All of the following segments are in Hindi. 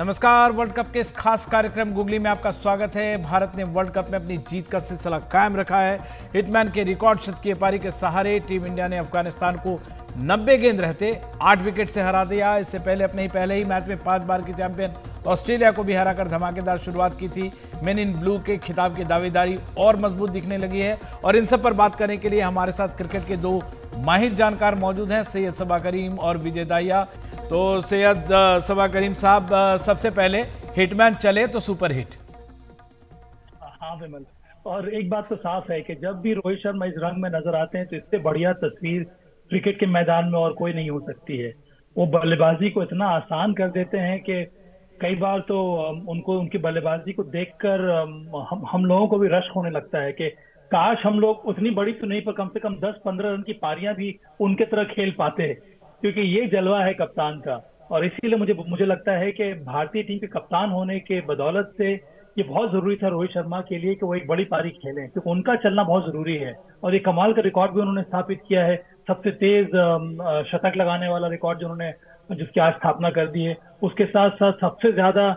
नमस्कार। वर्ल्ड कप के इस खास कार्यक्रम गूगली में आपका स्वागत है। भारत ने वर्ल्ड कप में अपनी जीत का सिलसिला कायम रखा है। हिटमैन के रिकॉर्ड शतकीय पारी के सहारे टीम इंडिया ने अफगानिस्तान को 90 गेंद रहते 8 विकेट से हरा दिया। इससे पहले अपने पहले ही मैच में 5 बार की चैंपियन ऑस्ट्रेलिया को भी हराकर धमाकेदार शुरुआत की थी। मेन इन ब्लू के खिताब की दावेदारी और मजबूत दिखने लगी है। और इन सब पर बात करने के लिए हमारे साथ क्रिकेट के दो माहिर जानकार मौजूद हैं, सैयद सबा करीम और विजय दाहिया। तो सैयद सबा करीम साहब, सबसे पहले हिटमैन चले तो सुपर हिट। हाँ विमल, और एक बात तो साफ है कि जब भी रोहित शर्मा इस रंग में नजर आते हैं तो इससे बढ़िया तस्वीर क्रिकेट के मैदान में और कोई नहीं हो सकती है। वो बल्लेबाजी को इतना आसान कर देते हैं कि कई बार तो उनको उनकी बल्लेबाजी को देखकर हम लोगों को भी रश होने लगता है कि काश हम लोग उतनी बड़ी तो नहीं पर कम से कम 10-15 रन की पारियां भी उनके तरह खेल पाते हैं, क्योंकि ये जलवा है कप्तान का। और इसीलिए मुझे मुझे लगता है कि भारतीय टीम के कप्तान होने के बदौलत से ये बहुत जरूरी था रोहित शर्मा के लिए कि वो एक बड़ी पारी खेलें, क्योंकि उनका चलना बहुत जरूरी है। और ये कमाल का रिकॉर्ड भी उन्होंने स्थापित किया है, सबसे तेज शतक लगाने वाला रिकॉर्ड जो उन्होंने जिसकी आज स्थापना कर दी है। उसके साथ साथ सबसे ज्यादा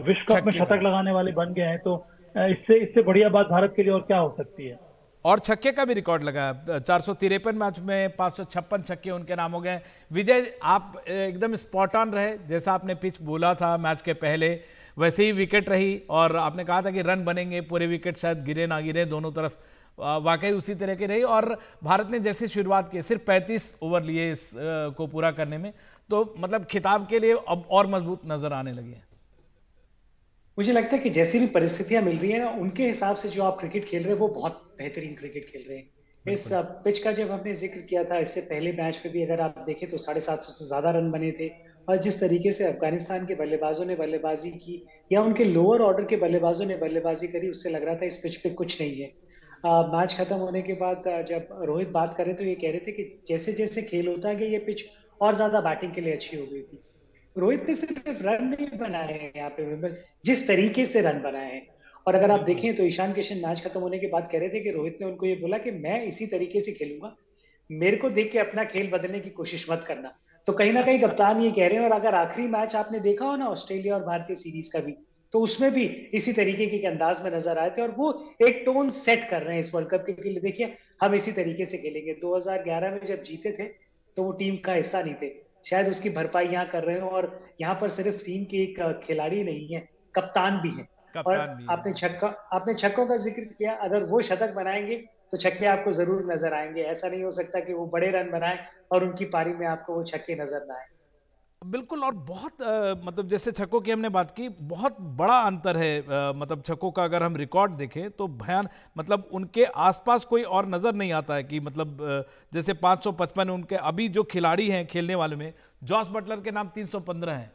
विश्व कप में शतक लगाने वाले बन गए हैं। तो इससे इससे बढ़िया बात भारत के लिए और क्या हो सकती है। और छक्के का भी रिकॉर्ड लगा, 453 मैच में 556 छक्के उनके नाम हो गए। विजय, आप एकदम स्पॉट ऑन रहे, जैसा आपने पिच बोला था मैच के पहले वैसे ही विकेट रही। और आपने कहा था कि रन बनेंगे, पूरे विकेट शायद गिरे ना गिरे दोनों तरफ, वाकई उसी तरह की रही। और भारत ने जैसी शुरुआत की, सिर्फ 35 ओवर लिए इस को पूरा करने में, तो मतलब खिताब के लिए अब और मजबूत नजर आने लगी है। मुझे लगता है कि जैसी भी परिस्थितियां मिल रही है ना, उनके हिसाब से जो आप क्रिकेट खेल रहे हैं वो बहुत बेहतरीन क्रिकेट खेल रहे हैं। इस पिच का जब हमने जिक्र किया था इससे पहले मैच में भी, अगर आप देखें तो 750 से ज्यादा रन बने थे। और जिस तरीके से अफगानिस्तान के बल्लेबाजों ने बल्लेबाजी की या उनके लोअर ऑर्डर के बल्लेबाजों ने बल्लेबाजी करी, उससे लग रहा था इस पिच पे कुछ नहीं है। मैच खत्म होने के बाद जब रोहित बात कर रहे थे तो ये कह रहे थे कि जैसे जैसे खेल होता गया ये पिच और ज्यादा बैटिंग के लिए अच्छी हो गई थी। रोहित ने सिर्फ रन नहीं बनाए हैं यहाँ पे विमल, जिस तरीके से रन बनाए हैं। और अगर आप देखें तो ईशान किशन मैच खत्म होने के बाद कह रहे थे कि रोहित ने उनको ये बोला कि मैं इसी तरीके से खेलूंगा, मेरे को देख के अपना खेल बदलने की कोशिश मत करना। तो कहीं ना कहीं कप्तान ये कह रहे हैं। और अगर आखिरी मैच आपने देखा हो ना ऑस्ट्रेलिया और भारतीय सीरीज का भी, तो उसमें भी इसी तरीके के अंदाज में नजर आए थे। और वो एक टोन सेट कर रहे हैं इस वर्ल्ड कप के लिए। देखिए, हम इसी तरीके से खेलेंगे। 2011 में जब जीते थे तो वो टीम का हिस्सा नहीं थे, शायद उसकी भरपाई यहाँ कर रहे हो। और यहाँ पर सिर्फ टीम के एक खिलाड़ी नहीं है, कप्तान भी है। और कप्तान भी है। आपने छक्कों का जिक्र किया, अगर वो शतक बनाएंगे तो छक्के आपको जरूर नजर आएंगे। ऐसा नहीं हो सकता कि वो बड़े रन बनाए और उनकी पारी में आपको वो छक्के नजर ना आए। बिल्कुल। और बहुत मतलब जैसे छक्कों की हमने बात की, बहुत बड़ा अंतर है। मतलब छक्कों का अगर हम रिकॉर्ड देखें तो भयान, मतलब उनके आसपास कोई और नज़र नहीं आता है कि मतलब जैसे 555 उनके अभी जो खिलाड़ी हैं खेलने वाले में, जॉस बटलर के नाम 315 हैं।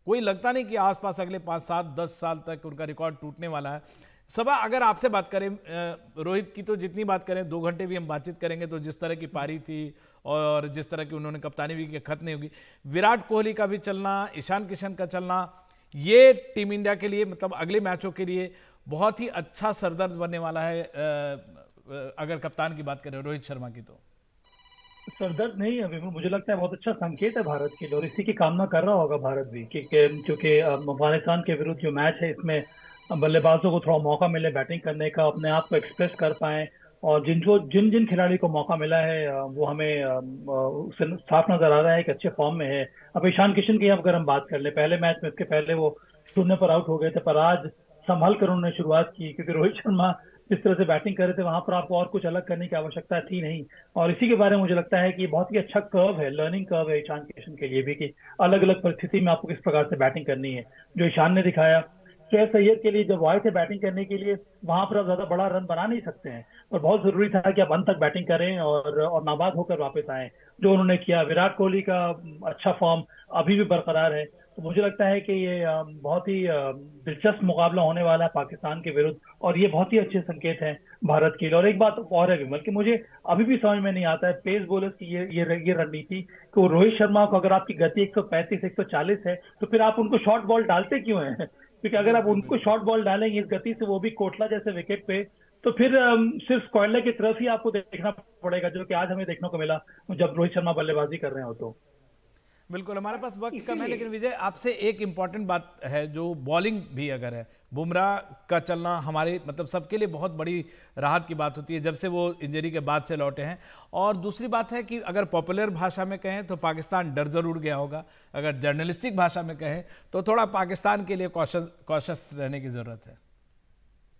कोई लगता नहीं कि आसपास अगले 5-7-10 साल तक उनका रिकॉर्ड टूटने वाला है। सबा, अगर आपसे बात करें रोहित की, तो जितनी बात करें 2 घंटे भी हम बातचीत करेंगे तो जिस तरह की पारी थी और जिस तरह की उन्होंने कप्तानी भी की, खत्म नहीं होगी। विराट कोहली का भी चलना, ईशान किशन का चलना, ये टीम इंडिया के लिए मतलब अगले मैचों के लिए बहुत ही अच्छा सरदर्द बनने वाला है। अगर कप्तान की बात करें रोहित शर्मा की, तो सरदर्द नहीं है विमल, मुझे लगता है बहुत अच्छा संकेत है भारत के लिए। और इसी की कामना कर रहा होगा भारत भी क्योंकि अफगानिस्तान के विरुद्ध जो मैच है इसमें बल्लेबाजों को थोड़ा मौका मिले बैटिंग करने का, अपने आप को एक्सप्रेस कर पाए। और जिन जिन खिलाड़ी को मौका मिला है वो हमें उससे साफ नजर आ रहा है कि अच्छे फॉर्म में है। अब ईशान किशन की अगर हम बात कर ले, पहले मैच में इसके पहले वो शून्य पर आउट हो गए थे, पर आज संभल कर उन्होंने शुरुआत की, क्योंकि रोहित शर्मा जिस तरह से बैटिंग कर रहे थे वहां पर आपको और कुछ अलग करने की आवश्यकता थी नहीं। और इसी के बारे में मुझे लगता है कि बहुत ही अच्छा कर्व है, लर्निंग कर्व है ईशान किशन के लिए भी, कि अलग अलग परिस्थिति में आपको किस प्रकार से बैटिंग करनी है। जो ईशान ने दिखाया, श्रेयस अय्यर के लिए जब आए थे बैटिंग करने के लिए, वहां पर आप ज्यादा बड़ा रन बना नहीं सकते हैं, और बहुत जरूरी था कि आप अंत तक बैटिंग करें और नाबाद होकर वापस आए, जो उन्होंने किया। विराट कोहली का अच्छा फॉर्म अभी भी बरकरार है। तो मुझे लगता है कि ये बहुत ही दिलचस्प मुकाबला होने वाला है पाकिस्तान के विरुद्ध, और ये बहुत ही अच्छे संकेत हैं भारत के लिए। और एक बात और है विमल, कि मुझे अभी भी समझ में नहीं आता है पेस बॉलर्स की ये रणनीति, कि वो रोहित शर्मा को, अगर आपकी गति 135 140 है तो फिर आप उनको शॉर्ट बॉल डालते क्यों हैं? क्योंकि अगर आप बिल्कुल उनको बिल्कुल। शॉर्ट बॉल डालेंगे इस गति से, वो भी कोटला जैसे विकेट पे, तो फिर सिर्फ स्क्वायर की तरफ ही आपको देखना पड़ेगा, जो कि आज हमें देखने को मिला जब रोहित शर्मा बल्लेबाजी कर रहे हो। तो बिल्कुल, हमारे पास वक्त कम है, इसीलिए लेकिन विजय आपसे एक इम्पॉर्टेंट बात है, जो बॉलिंग भी अगर है, बुमराह का चलना हमारे मतलब सबके लिए बहुत बड़ी राहत की बात होती है जब से वो इंजरी के बाद से लौटे हैं। और दूसरी बात है कि अगर पॉपुलर भाषा में कहें तो पाकिस्तान डर जरूर गया होगा, अगर जर्नलिस्टिक भाषा में कहें तो थोड़ा पाकिस्तान के लिए कॉशस रहने की ज़रूरत है।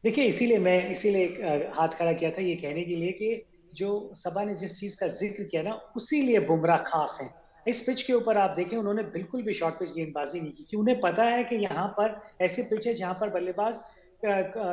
देखिए, इसीलिए हाथ खड़ा किया था ये कहने के लिए कि जो सभा ने जिस चीज का जिक्र किया ना, उसी लिए बुमराह खास है। इस पिच के ऊपर आप देखें, उन्होंने बिल्कुल भी शॉर्ट पिच गेंदबाजी नहीं की, कि उन्हें पता है कि यहाँ पर ऐसे पिच है जहां पर बल्लेबाज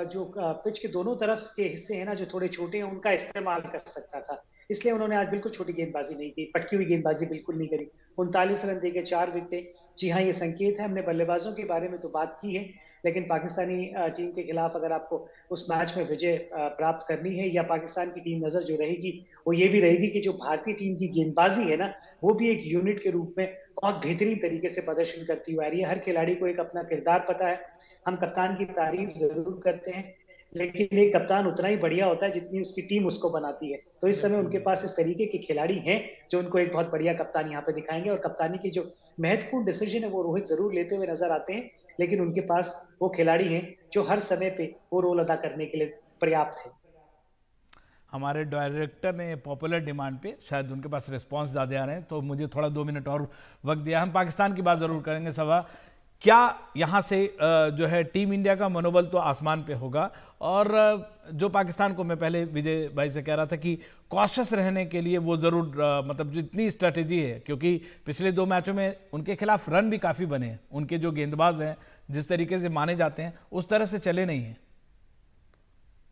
जो पिच के दोनों तरफ के हिस्से हैं ना, जो थोड़े छोटे हैं, उनका इस्तेमाल कर सकता था। इसलिए उन्होंने आज बिल्कुल छोटी गेंदबाजी नहीं की, पटकी हुई गेंदबाजी बिल्कुल नहीं करी। 39 रन देके 4 विकेटें। जी हाँ, ये संकेत है। हमने बल्लेबाजों के बारे में तो बात की है, लेकिन पाकिस्तानी टीम के खिलाफ अगर आपको उस मैच में विजय प्राप्त करनी है, या पाकिस्तान की टीम नजर जो रहेगी वो ये भी रहेगी कि जो भारतीय टीम की गेंदबाजी है ना, वो भी एक यूनिट के रूप में बहुत बेहतरीन तरीके से प्रदर्शन करती हुई आ रही है। हर खिलाड़ी को एक अपना किरदार पता है। हम कप्तान की तारीफ जरूर करते हैं, लेकिन एक कप्तान उतना ही बढ़िया होता है जितनी उसकी टीम उसको बनाती है। तो इस समय बिल्कुल उनके बिल्कुल। पास इस तरीके के खिलाड़ी हैं जो उनको एक बहुत बढ़िया कप्तान यहाँ पे दिखाएंगे, और कप्तानी की जो महत्वपूर्ण डिसीजन है वो रोहित जरूर लेते हुए नजर आते हैं, लेकिन उनके पास वो खिलाड़ी हैं जो हर समय पे वो रोल अदा करने के लिए पर्याप्त है। हमारे डायरेक्टर ने पॉपुलर डिमांड पे शायद उनके पास रिस्पांस ज़्यादा आ रहे हैं, तो मुझे थोड़ा 2 मिनट और वक्त दिया। हम पाकिस्तान की बात ज़रूर करेंगे सभा। क्या यहाँ से जो है टीम इंडिया का मनोबल तो आसमान पे होगा, और जो पाकिस्तान को मैं पहले विजय भाई से कह रहा था कि कॉशस रहने के लिए वो ज़रूर मतलब जितनी स्ट्रेटेजी है, क्योंकि पिछले 2 मैचों में उनके खिलाफ रन भी काफ़ी बने हैं, उनके जो गेंदबाज हैं जिस तरीके से माने जाते हैं उस तरह से चले नहीं हैं।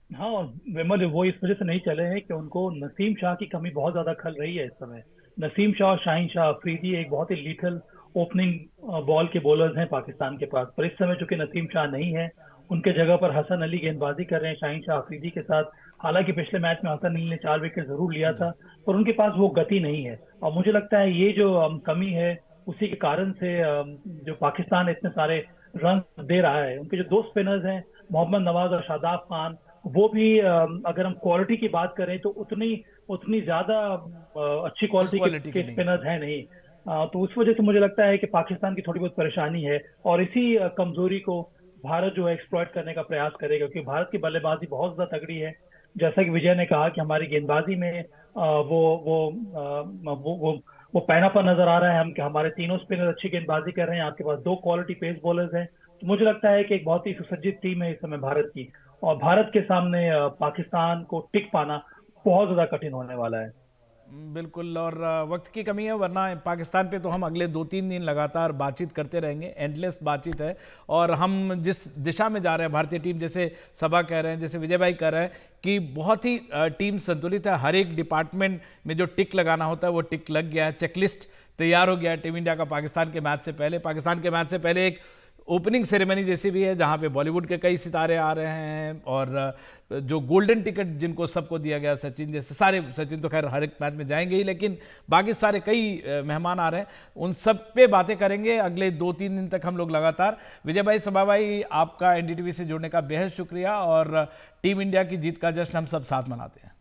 हाँ, विमल, वो इस वजह से नहीं चले हैं कि उनको नसीम शाह की कमी बहुत ज्यादा खल रही है इस समय। नसीम शाह और शाहीन शाह अफरीदी एक बहुत ही लीथल ओपनिंग बॉल के बॉलर्स हैं पाकिस्तान के पास, पर इस समय चूंकि नसीम शाह नहीं है, उनके जगह पर हसन अली गेंदबाजी कर रहे हैं शाहीन शाह अफरीदी के साथ। हालांकि पिछले मैच में हसन अली ने 4 विकेट जरूर लिया था, पर उनके पास वो गति नहीं है। और मुझे लगता है ये जो कमी है, उसी के कारण से जो पाकिस्तान इतने सारे रन दे रहा है। उनके जो 2 स्पिनर्स हैं, मोहम्मद नवाज और शादाब खान, वो भी अगर हम क्वालिटी की बात करें तो उतनी उतनी ज्यादा अच्छी उस क्वालिटी क्वालिटी के के नहीं। स्पिनर्स हैं नहीं। तो उस वजह से मुझे लगता है कि पाकिस्तान की थोड़ी बहुत परेशानी है, और इसी कमजोरी को भारत जो है एक्सप्लॉइट करने का प्रयास करेगा, क्योंकि भारत की बल्लेबाजी बहुत ज्यादा तगड़ी है। जैसा कि विजय ने कहा कि हमारी गेंदबाजी में वो पैनापन नजर आ रहा है, हम कि हमारे तीनों स्पिनर अच्छी गेंदबाजी कर रहे हैं, आपके पास 2 क्वालिटी पेस बॉलर्स हैं। तो मुझे लगता है कि एक बहुत ही सुसज्जित टीम है इस समय भारत की, और भारत के सामने पाकिस्तान को टिक पाना बहुत ज्यादा कठिन होने वाला है। बिल्कुल, और वक्त की कमी है, वरना पाकिस्तान पे तो हम अगले 2-3 दिन लगातार बातचीत करते रहेंगे, एंडलेस बातचीत है। और हम जिस दिशा में जा रहे हैं भारतीय टीम, जैसे सभा कह रहे हैं, जैसे विजय भाई कह रहे हैं कि बहुत ही टीम संतुलित है, हर एक डिपार्टमेंट में जो टिक लगाना होता है वो टिक लग गया है, चेकलिस्ट तैयार हो गया है टीम इंडिया का। पाकिस्तान के मैच से पहले, पाकिस्तान के मैच से पहले एक ओपनिंग सेरेमनी जैसी भी है जहां पे बॉलीवुड के कई सितारे आ रहे हैं, और जो गोल्डन टिकट जिनको सबको दिया गया, सचिन जैसे सारे, सचिन तो खैर हर एक मैच में जाएंगे ही, लेकिन बाकी सारे कई मेहमान आ रहे हैं, उन सब पे बातें करेंगे अगले 2-3 दिन तक हम लोग लगातार। विजय भाई, सभा भाई, आपका एनडीटीवी से जुड़ने का बेहद शुक्रिया, और टीम इंडिया की जीत का जश्न हम सब साथ मनाते हैं।